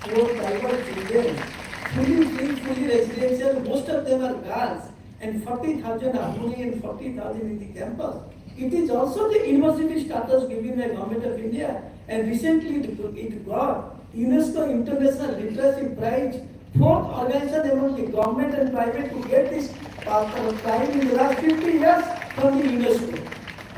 crore tribal children, fully free, fully residential, most of them are girls, and 40,000 harmony and 40,000 in the campus. It is also the university status given by Government of India, and recently it got UNESCO International Literacy Prize, fourth organization among the government and private to get this prize in the last 50 years from the UNESCO.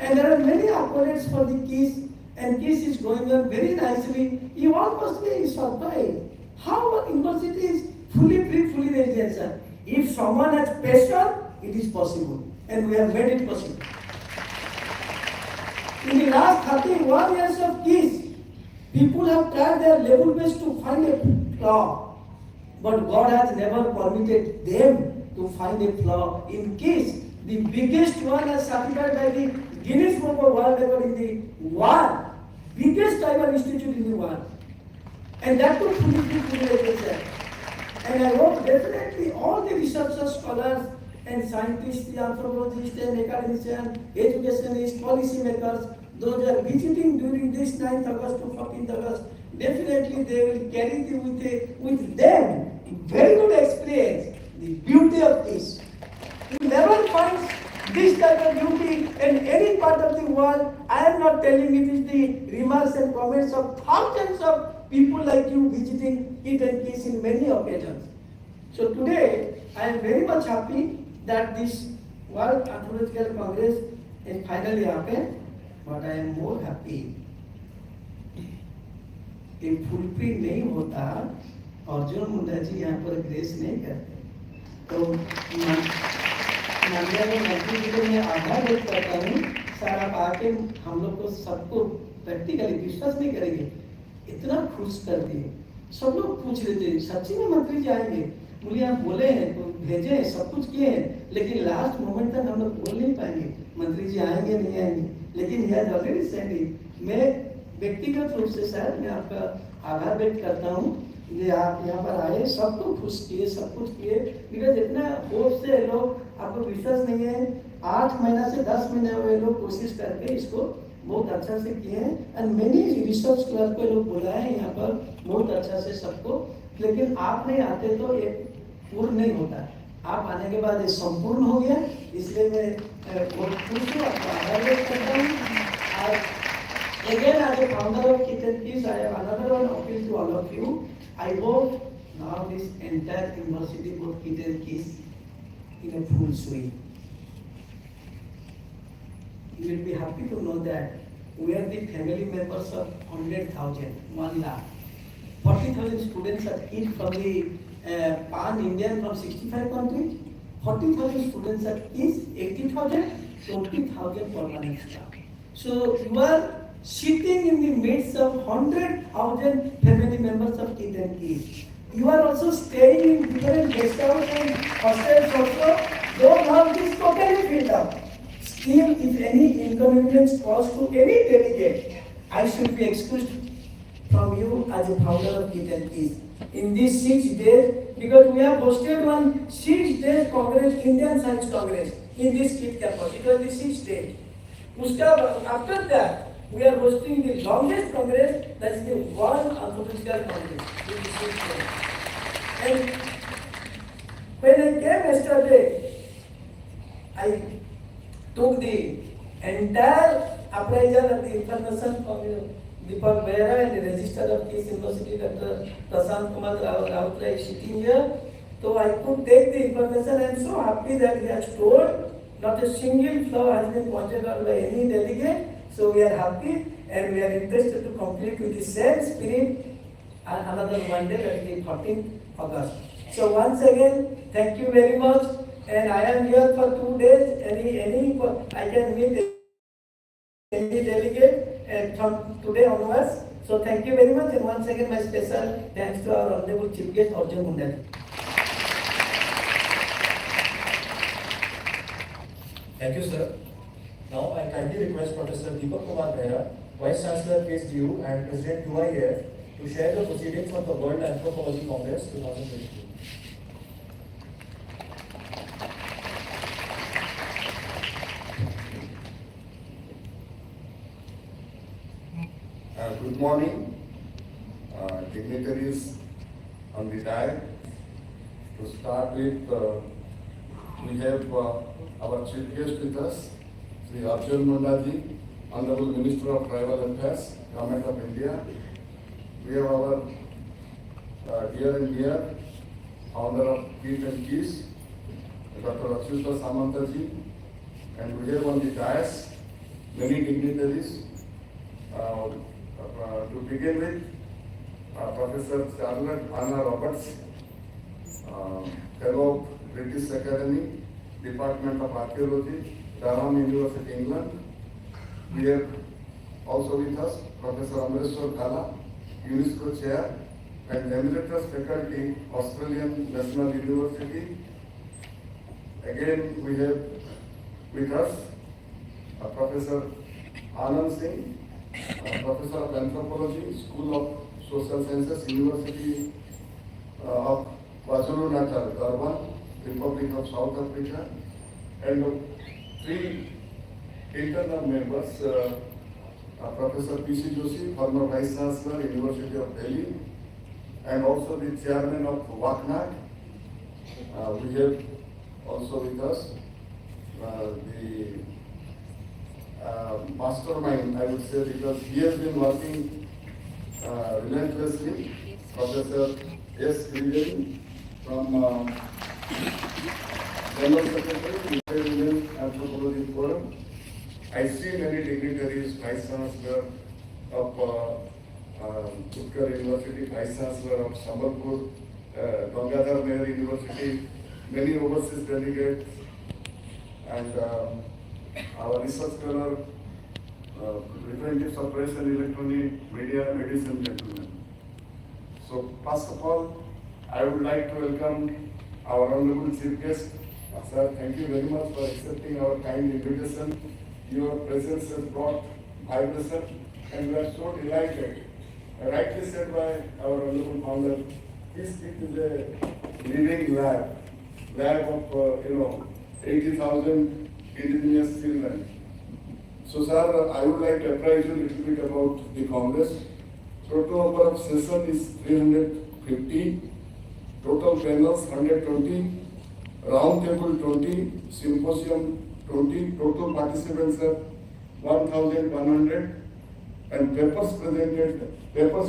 And there are many accolades for the KISS, and KISS is going on very nicely. You all must be surprised how our university is fully free, fully residential. If someone has passion, it is possible, and we have made it possible. In the last 31 years of KISS, people have tried their level best to find a flaw, but God has never permitted them to find a flaw. In KISS, the biggest one as certified by the Guinness Book of World Record in the world, biggest tribal institute in the world, and that too fully residential. And I hope definitely all the researchers, scholars, and scientists, the anthropologists, and academicians, educationists, policy makers, those are visiting during this 9th August to 14th August, definitely they will carry with them very good experience, the beauty of this. You never find this type of beauty in any part of the world. I am not telling it is the remarks and comments of thousands of people like you visiting it and KISS in many occasions. So today, I am very much happy that this World Anthropological Congress is finally happened, but I am more happy. If फुलप्री नहीं होता, अर्जुन मुंडा जी यहाँ पर grace नहीं करते, तो मंदिर में मंत्री जी को मैं आभार व्यक्त करता हूँ। सर आप आके हम लोग को सबको प्रैक्टिकली विश्वास नहीं करेंगे, इतना खुश कर दिए। सब लोग पूछ रहे थे सच्ची में मंत्री जी आएंगे, बोले आप बोले हैं तो भेजे, सब कुछ किए हैं, लेकिन लास्ट मोमेंट तक हम लोग बोल नहीं पाएंगे मंत्री जी आएंगे नहीं आएंगे, लेकिन यह ऑलरेडी सेंडिंग। मैं व्यक्तिगत रूप से सर मैं आपका आभार व्यक्त करता हूँ कि आप यहाँ पर आए, सबको खुश किए, सब कुछ किए, बिकॉज इतना होप से लोग, आपको विश्वास नहीं है, 8 महीना से 10 महीने हुए लोग कोशिश करके इसको बहुत अच्छा से किए हैं, एंड मेनी रिसर्च क्लब के लोग बुलाए हैं यहाँ पर बहुत अच्छा से सबको, लेकिन आप नहीं आते तो ये पूर्ण नहीं होता। आप आने के बाद ये संपूर्ण हो गया, इसलिए मैं बहुत खुश हूँ, आपका आभार व्यक्त करता हूँ। Again, as a founder of KISS, I have another one appeal to all of you. I hope now this entire university, both KISS, in a full swing. You will be happy to know that we are the family members of 100,000, 1 lakh. 40,000 students are kids from the pan-Indian from 65 countries. 40,000 students are kids, 80,000, 20,000 permanent staff. So you are sitting in the midst of 100,000 family members of KISS. You are also staying in different guest house and hostels also. Though now this totally filled up. Still, if any inconvenience caused to any delegate, I should be excused from you as a founder of KISS. In these 6 days, because we have hosted one 6 days Congress, Indian Science Congress, in this KISS campus. It was the 6 days. After that, we are hosting the longest Congress, that is the World Anthropological Congress. And when I came yesterday, I took the entire appraisal of the information from 𝑣𝑚𝑣𝑉𝑒𝑉𝑒𝑉𝑒𝑚 and the register of KISS University, Dr. Prashant Kumar Raut is sitting here. So I could take the information. I am so happy that he has told not a single flaw has been pointed out by any delegate. So we are happy and we are interested to complete with the same spirit another one day, that is the 14th August. So once again, thank you very much. And I am here for 2 days. I can meet any delegate and from today onwards. So thank you very much. And once again, my special thanks to our Honorable Chief Guest, Arjun Munda. Thank you, sir. Now I kindly request Professor 𝑣𝑚𝑣𝑉𝑒𝑉𝑒𝑚, Vice Chancellor KISS and President 𝑈IF to share the proceedings of the World Anthropology Congress 2022. Good morning, dignitaries on the diet. To start with, we have our chief guest with us, Sri Arjun Munda ji, Honorable Minister of Tribal Affairs, Government of India. We have our dear and dear founder of 𝑣ဣ𝑣𝑚𝑣𝑉𝑒𝑉𝑒𝑉𝑒, Dr. HO Samaj ji, and we have on the dais many dignitaries. To begin with, Professor Charlotte Anna Roberts, Fellow of British Academy, Department of Archaeology, Durham University, England. We have also with us Professor Amreshwar Kala, UNESCO Chair and Emeritus Faculty, Australian National University. Again, we have with us Professor Anand Singh, Professor of Anthropology, School of Social Sciences, University of KwaZulu-Natal, Durban, Republic of South Africa, and three internal members, Professor P.C. Joshi, former Vice Chancellor, University of Delhi, and also the Chairman of WACNAC. We have also with us the mastermind, I would say, because he has been working relentlessly, Professor S. 𝑣ဣ𝑣𝑚𝑣𝑉𝑒𝑉𝑒 from General Secretary, Indian Anthropology Forum. I see many dignitaries, Vice Chancellor of Utkal University, Vice Chancellor of Sambalpur, Gangadhar Meher University, many overseas delegates, and our research scholar, representatives of press and electronic media, ladies and gentlemen. So first of all, I would like to welcome our Honorable Chief Guest. Sir, thank you very much for accepting our kind invitation. Your presence has brought vibration, and we are so delighted. Rightly said by our Honorable Founder, this is a living lab of 80,000 indigenous children. So, sir, I would like to apprise you a little bit about the Congress. Total number of sessions is 350, total panels 120, round table 20, symposium 20, total participants are 1,100, and papers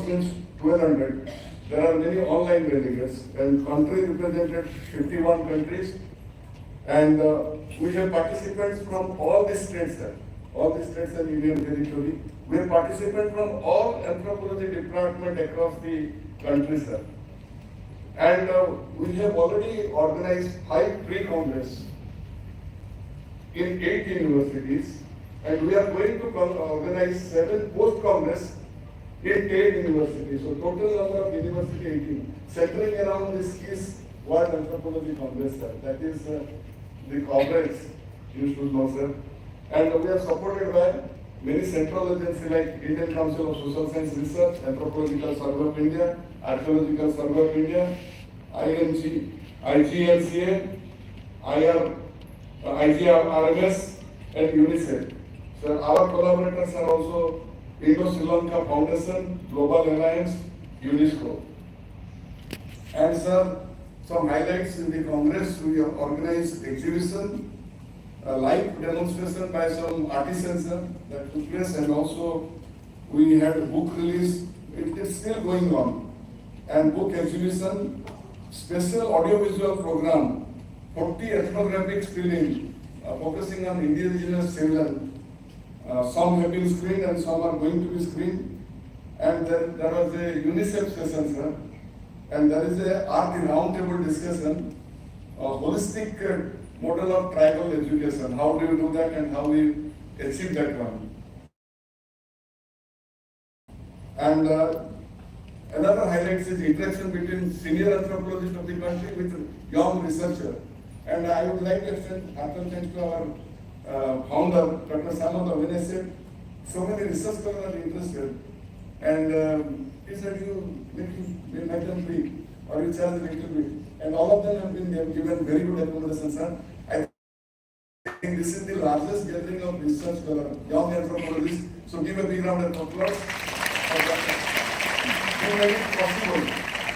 means 1,200. There are many online delegates, and country represented 51 countries, and we have participants from all the states, sir. All the states and union territory. We have participants from all anthropology department across the country, sir. And we have already organized 5 pre-congress in 8 universities, and we are going to organize 7 post-congress in 10 universities. So total number of university 18. Centering around this is World Anthropology Congress, sir. That is the conference you should know, sir. And we are supported by many central agencies like Indian Council of Social Science Research, Anthropological Survey of India, Archaeological Survey of India, ING, IGNCA, IGRMS, and UNICEF. So our collaborators are also Indo-Sri Lanka Foundation, Global Alliance, UNESCO. And sir, some highlights in the Congress, we have organized exhibition, a live demonstration by some artisans that took place, and also we had a book release. It is still going on, and book exhibition, special audiovisual program, 40 ethnographic film focusing on indigenous children. Some have been screened and some are going to be screened. And then there was a UNICEF session, sir, and there is a art roundtable discussion, a holistic model of tribal education. How do you do that and how we achieve that one? And another highlight is interaction between senior anthropologists of the country with young researcher. And I would like to extend heartfelt thanks to our founder, Dr. Samad, when I said so many research scholars are interested. And he said, you make them free or you charge a little bit. And all of them have been given very good accommodations, sir. I think this is the largest gathering of research scholars, young anthropologists. So give a big round of applause. You made it possible.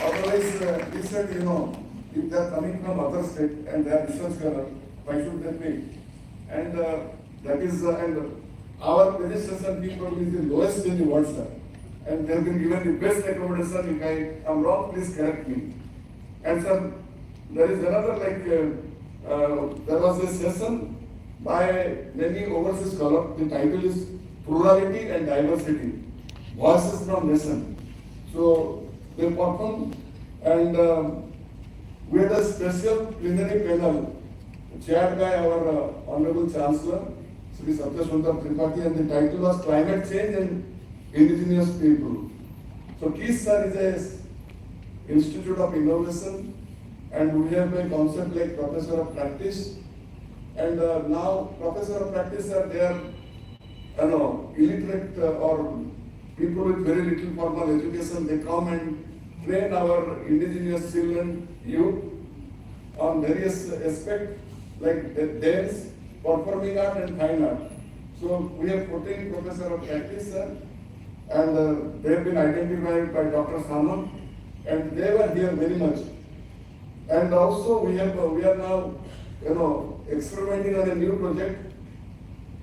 Otherwise, Otherwise, he said, if they are coming from other state and they are research scholar, why should they pay? And that is, and our registration fee probably is the lowest in the world, sir. And they have been given the best accommodation. If I am wrong, please correct me. And sir, there is another there was a session by many overseas scholars. The title is Plurality and Diversity, Voices from Nation. So they performed, and we had a special plenary panel chaired by our Honorable Chancellor, Sri 𝑣𝑚𝑣𝑚𝑣𝑉𝑒𝑉𝑒, and the title was Climate Change and Indigenous People. So KISS sir is a Institute of Innovation, and we have a concept like Professor of Practice. And now Professor of Practice are there, illiterate or people with very little formal education. They come and train our indigenous children, youth, on various aspects like dance, performing art and fine art. So we have 14 Professor of Practice, sir, and they have been identified by Dr. Samaj, and they were here very much. And also we are now, experimenting on a new project,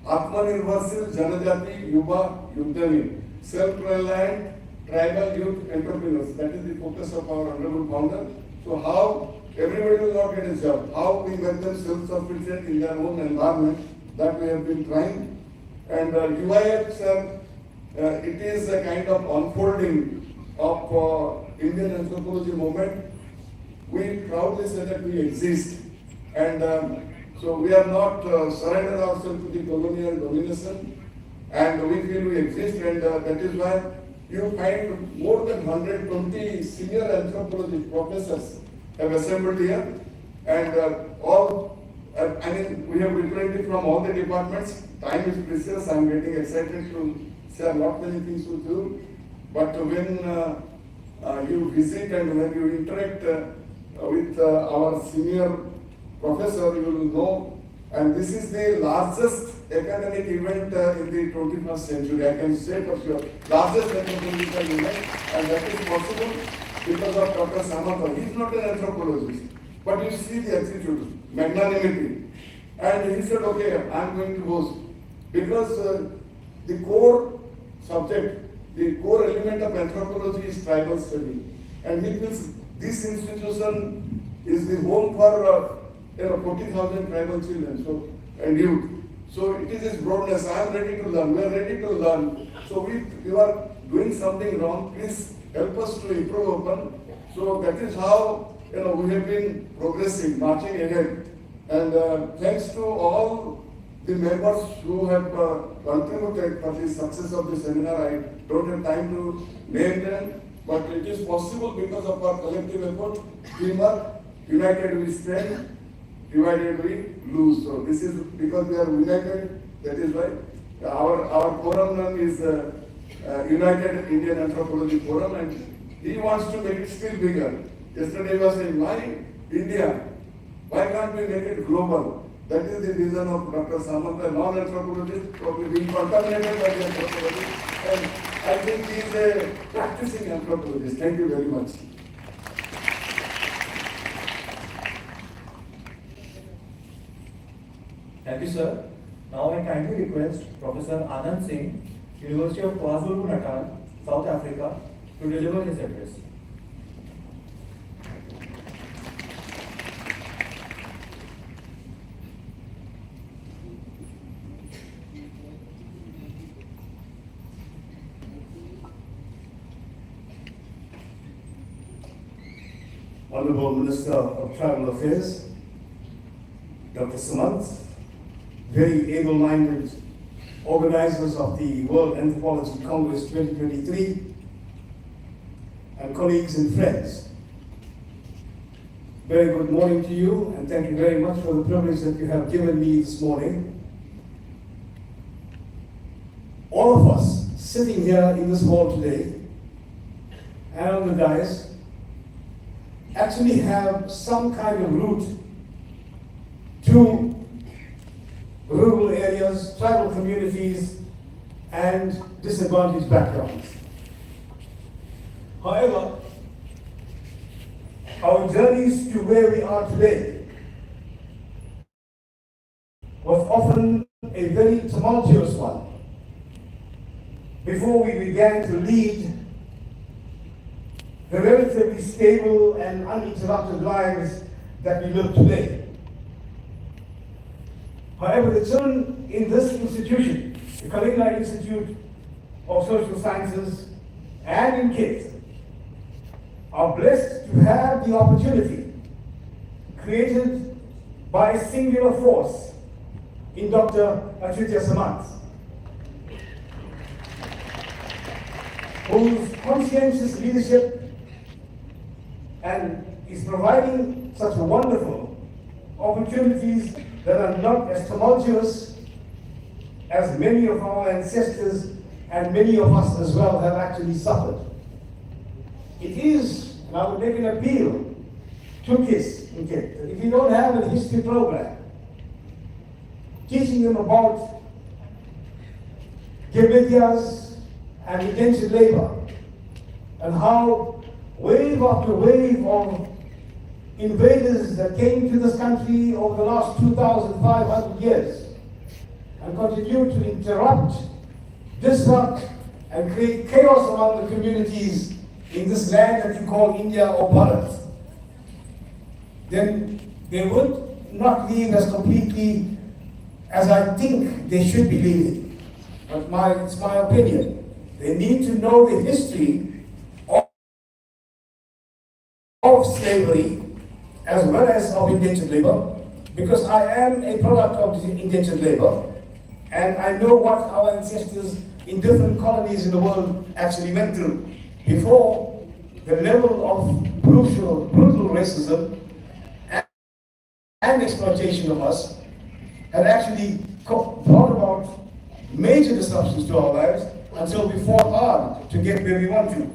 Atmanirbharshil Janajati Yuva Udyami, self-reliant tribal youth entrepreneurs. That is the focus of our Honorable Founder. So how everybody will not get a job, how we make them self-sufficient in their own environment, that we have been trying. And UIF, sir, it is a kind of unfolding of Indian anthropology movement. We proudly say that we exist, and so we are not surrendered ourselves to the colonial domination, and we feel we exist, and that is why you find more than 120 senior anthropology professors have assembled here, and we have represented from all the departments. Time is precious. I am getting excited to share lot many things with you, but when you visit and when you interact with our senior professor, you will know. And this is the largest academic event in the 21st century. I can say for sure, largest anthropological event, and that is possible because of Dr. Samaj. He is not an anthropologist, but you see the attitude, magnanimity. And he said, okay, I am going to host. Because the core subject, the core element of anthropology is tribal study. And he feels this institution is the home for 40,000 tribal children and youth. So it is his broadness. I am ready to learn. We are ready to learn. So you are doing something wrong. Please help us to improve upon. So that is how we have been progressing, marching ahead. And thanks to all the members who have contributed for the success of the seminar. I don't have time to name them, but it is possible because of our collective effort. Teamwork, united we stand, divided we lose. So this is because we are united. That is why our forum name is United Indian Anthropology Forum, and he wants to make it still bigger. Yesterday he was saying, why India? Why can't we make it global? That is the vision of Dr. Samaj, a non-anthropologist, probably being contaminated by the anthropology. And I think he is a practicing anthropologist. Thank you very much. Thank you, sir. Now I kindly request Professor Anand Singh, University of KwaZulu-Natal, South Africa, to deliver his address. Honorable Minister of Tribal Affairs, Dr. Samaj, very able-minded organizers of the World Anthropology Congress 2023, and colleagues and friends. Very good morning to you, and thank you very much for the privilege that you have given me this morning. All of us sitting here in this hall today and on the dais actually have some kind of root to rural areas, tribal communities, and disadvantaged backgrounds. However, our journeys to where we are today was often a very tumultuous one before we began to lead the relatively stable and uninterrupted lives that we live today. However, the children in this institution, the Kalinga Institute of Social Sciences and in KIT, are blessed to have the opportunity created by a singular force in Dr. HO Samaj, whose conscientious leadership and is providing such wonderful opportunities that are not as tumultuous as many of our ancestors and many of us as well have actually suffered. It is, and I would make an appeal to kids, that if you don't have a history program, teaching them about guerrillas and indentured labor, and how wave after wave of invaders that came to this country over the last 2,500 years and continue to interrupt, disrupt, and create chaos among the communities in this land that you call India or Bharat, then they would not leave as completely as I think they should be leaving. But it's my opinion. They need to know the history of slavery as well as of indentured labor, because I am a product of indentured labor, and I know what our ancestors in different colonies in the world actually went through before the level of brutal racism and exploitation of us had actually brought about major disruptions to our lives until we fought hard to get where we want to.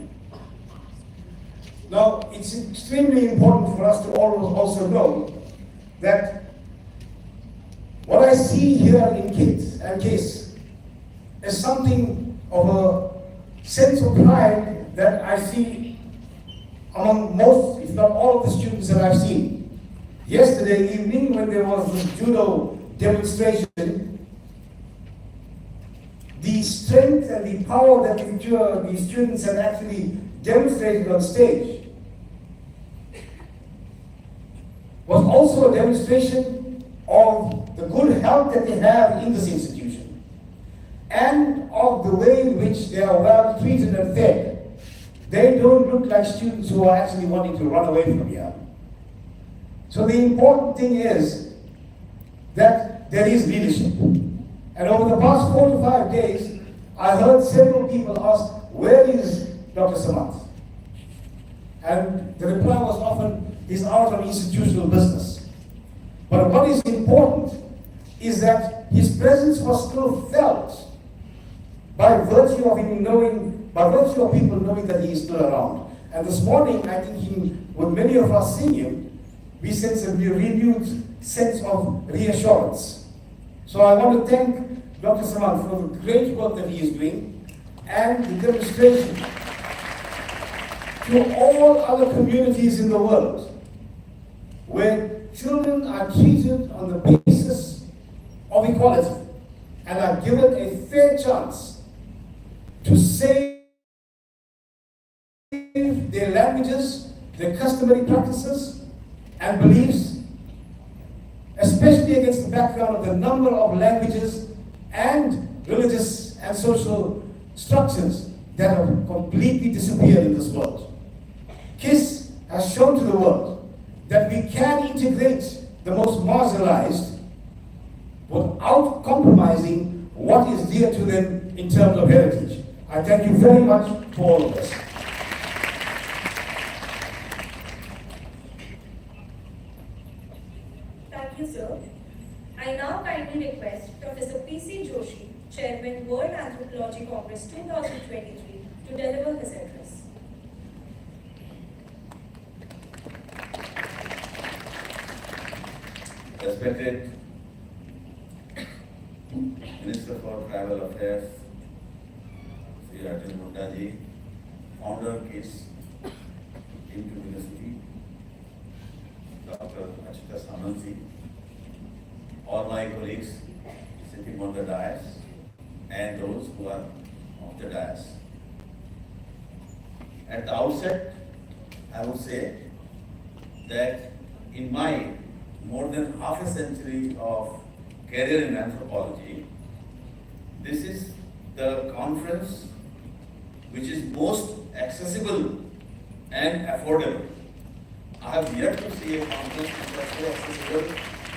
Now, it's extremely important for us to also know that what I see here in KIT and KISS is something of a sense of pride that I see among most, if not all, of the students that I've seen. Yesterday evening, when there was this judo demonstration, the strength and the power that the students had actually demonstrated on stage was also a demonstration of the good health that they have in this institution and of the way in which they are well treated and fed. They don't look like students who are actually wanting to run away from here. So the important thing is that there is leadership. And over the past 4 to 5 days, I heard several people ask, where is Dr. Samaj? And the reply was often, he's out on institutional business. But what is important is that his presence was still felt by virtue of people knowing that he is still around. And this morning, I think with many of us seeing him, we sense a renewed sense of reassurance. So I want to thank Dr. Samaj for the great work that he is doing and the demonstration to all other communities in the world where children are treated on the basis of equality and are given a fair chance to save their languages, their customary practices and beliefs, especially against the background of the number of languages and religious and social structures that have completely disappeared in this world. KISS has shown to the world that we can integrate the most marginalized without compromising what is dear to them in terms of heritage. I thank you very much for all of this. Thank you, sir. I now kindly request Professor P.C. Joshi, Chairman, World Anthropology Congress 2023, to deliver his address. Respected Minister for Tribal Affairs, Sri Arjun Munda ji, founder KISS University, Dr. HO Samaj, all my colleagues sitting on the dais, and those who are off the dais. At the outset, I would say that in my more than half a century of career in anthropology, this is the conference which is most accessible and affordable. I have yet to see a conference which is so accessible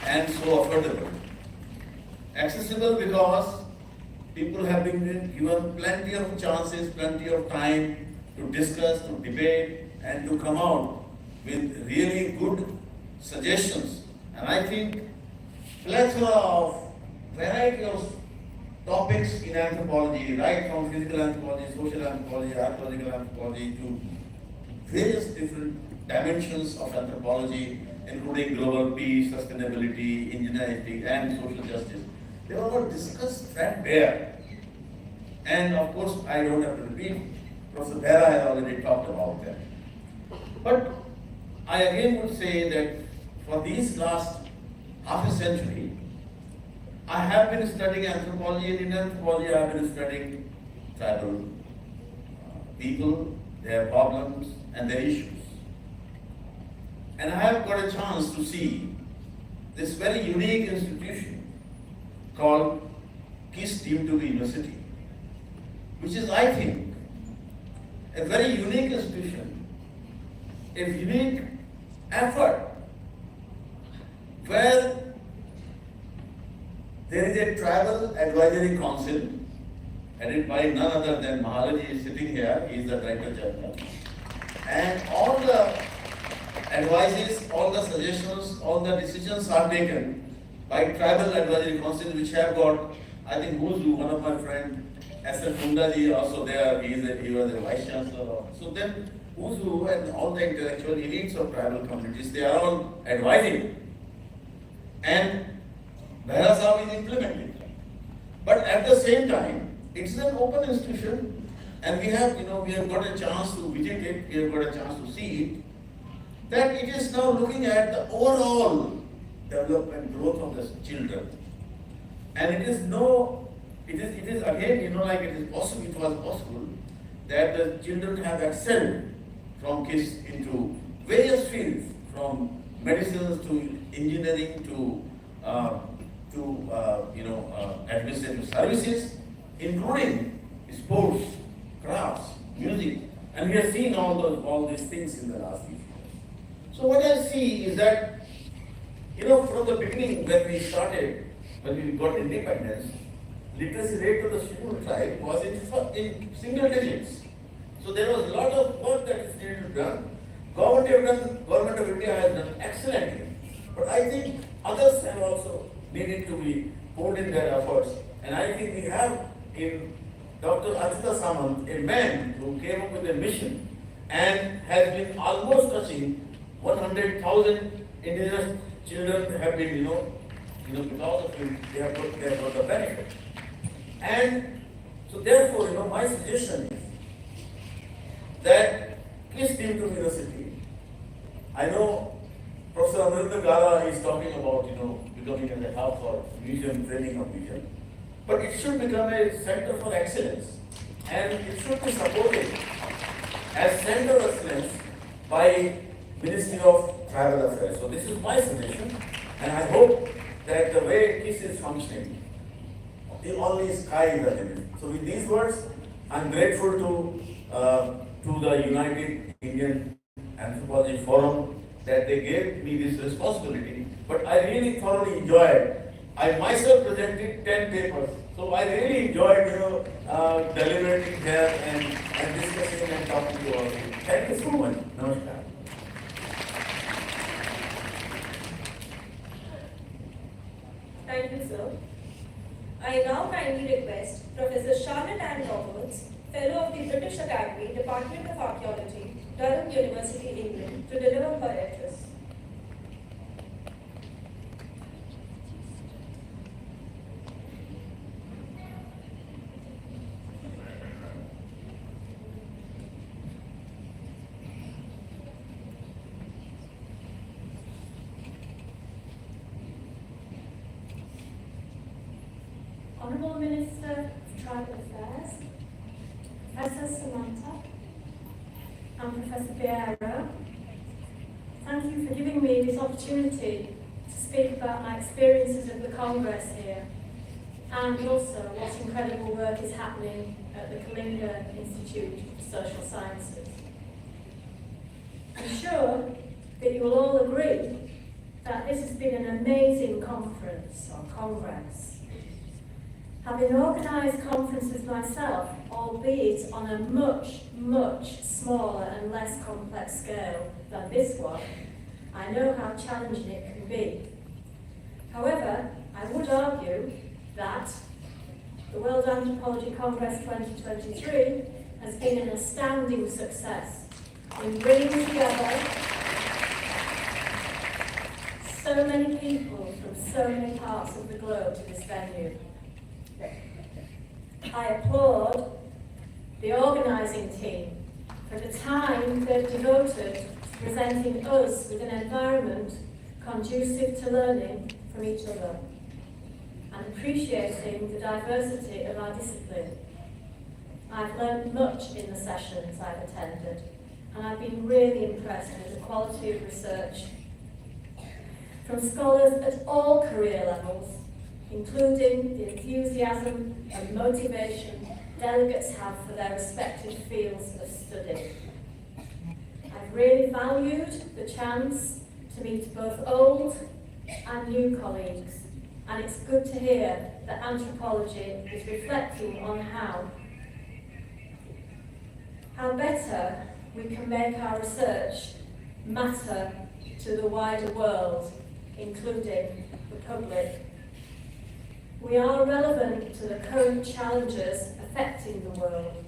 and so affordable. Accessible because people have been given plenty of chances, plenty of time to discuss, to debate, and to come out with really good suggestions. And I think plethora of variety of topics in anthropology, right from physical anthropology, social anthropology, archaeological anthropology, to various different dimensions of anthropology, including global peace, sustainability, ingenuity, and social justice. They were all discussed threadbare. And of course, I don't have to repeat, Professor Bera has already talked about that. But I again would say that for these last half a century, I have been studying anthropology, and in anthropology I have been studying tribal people, their problems, and their issues. And I have got a chance to see this very unique institution called 𝑣ဣ𝑣𝑚𝑣𝑉 University, which is, I think, a very unique institution, a unique effort where there is a tribal advisory council headed by none other than Maharaji is sitting here, he is the director general, and all the advices, all the suggestions, all the decisions are taken by tribal advisory council, which have got, I think, one of my friends, Munda ji also there, he was a vice chancellor. So then 𝑣ဣ𝑣𝑚𝑣𝑉 and all the intellectual elites of tribal communities, they are all advising. And Bera Sahib is implementing. But at the same time, it's an open institution, and we have got a chance to visit it, we have got a chance to see it, that it is now looking at the overall development growth of the children. And it is again, like it was possible that the children have excelled from kids into various fields, from medicine to engineering to administrative services, including sports, crafts, music, and we have seen all these things in the last few years. So what I see is that, from the beginning when we got independence, literacy rate of the scheduled tribe was in single digits. So there was a lot of work that is needed to be done. Government of India has done excellently. But I think others have also needed to be poured in their efforts. And I think we have in Dr. HO Samaj, a man who came up with a mission and has been almost touching 100,000 indigenous children have been, because of him, they have got the benefit. And so therefore, my suggestion is that 𝑣ဣ𝑣𝑚𝑣𝑉 University, I know Professor Amrita is talking about, becoming a hub for museum training of museum, but it should become a center for excellence, and it should be supported as center of excellence by Ministry of Tribal Affairs. So this is my suggestion, and I hope that the way this is functioning, the only sky is the limit. So with these words, I'm grateful to the United Indian Anthropology Forum that they gave me this responsibility, but I really thoroughly enjoyed. I myself presented 10 papers, so I really enjoyed, deliberating here and discussing and talking to all of you. Thank you so much. Namaskar. Thank you, sir. I now kindly request Professor Charlotte Ann Roberts, Fellow of the British Academy, Department of Archaeology, Durham University, England, to deliver her address. Honourable Minister of Tribal Affairs, Professor Samantha, and Professor 𝑣ɪ𝑒𝑣𝑕𝑉𝑒𝑉𝑒𝑉𝑒, thank you for giving me this opportunity to speak about my experiences of the Congress here, and also what incredible work is happening at the Kalinga Institute of Social Sciences. I'm sure that you will all agree that this has been an amazing conference or congress. Having organised conferences myself, albeit on a much, much smaller and less complex scale than this one, I know how challenging it can be. However, I would argue that the World Anthropology Congress 2023 has been an astounding success in bringing together so many people from so many parts of the globe to this venue. I applaud the organising team for the time they've devoted to presenting us with an environment conducive to learning from each other and appreciating the diversity of our discipline. I've learned much in the sessions I've attended, and I've been really impressed with the quality of research from scholars at all career levels, including the enthusiasm and motivation delegates have for their respective fields of study. I've really valued the chance to meet both old and new colleagues, and it's good to hear that anthropology is reflecting on how better we can make our research matter to the wider world, including the public. We are relevant to the current challenges affecting the world.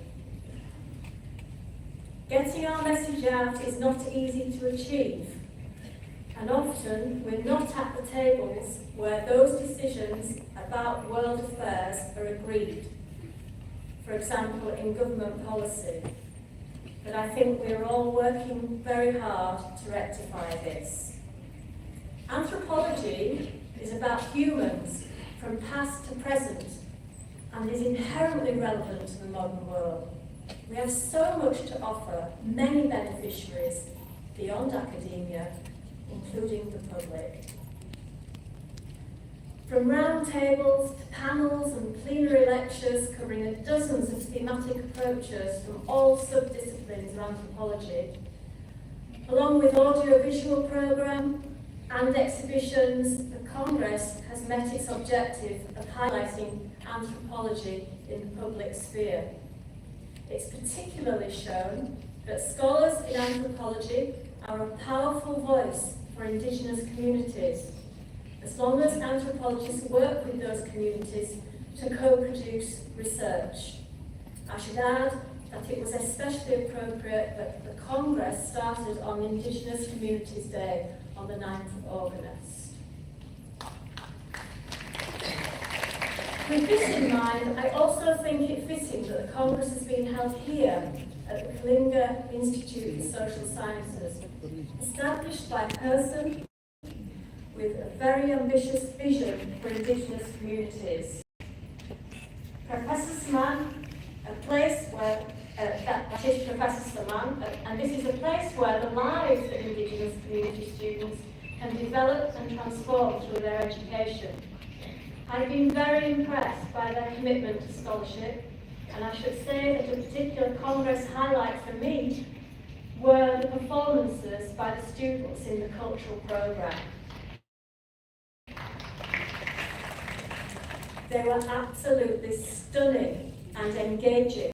Getting our message out is not easy to achieve, and often we're not at the tables where those decisions about world affairs are agreed, for example in government policy. But I think we're all working very hard to rectify this. Anthropology is about humans from past to present and is inherently relevant to the modern world. We have so much to offer many beneficiaries beyond academia, including the public. From roundtables to panels and plenary lectures covering dozens of thematic approaches from all sub-disciplines of anthropology, along with audio-visual programme and exhibitions, the Congress has met its objective of highlighting anthropology in the public sphere. It's particularly shown that scholars in anthropology are a powerful voice for Indigenous communities, as long as anthropologists work with those communities to co-produce research. I should add that it was especially appropriate that the Congress started on Indigenous Communities Day on the 9th of August. With this in mind, I also think it fitting that the Congress is being held here at the Kalinga Institute of Social Sciences, established by a person with a very ambitious vision for Indigenous communities. Professor Saman, a place where, that is Professor Saman, and this is a place where the lives of Indigenous community students can develop and transform through their education. I've been very impressed by their commitment to scholarship, and I should say that a particular Congress highlight for me were the performances by the students in the cultural programme. They were absolutely stunning and engaging.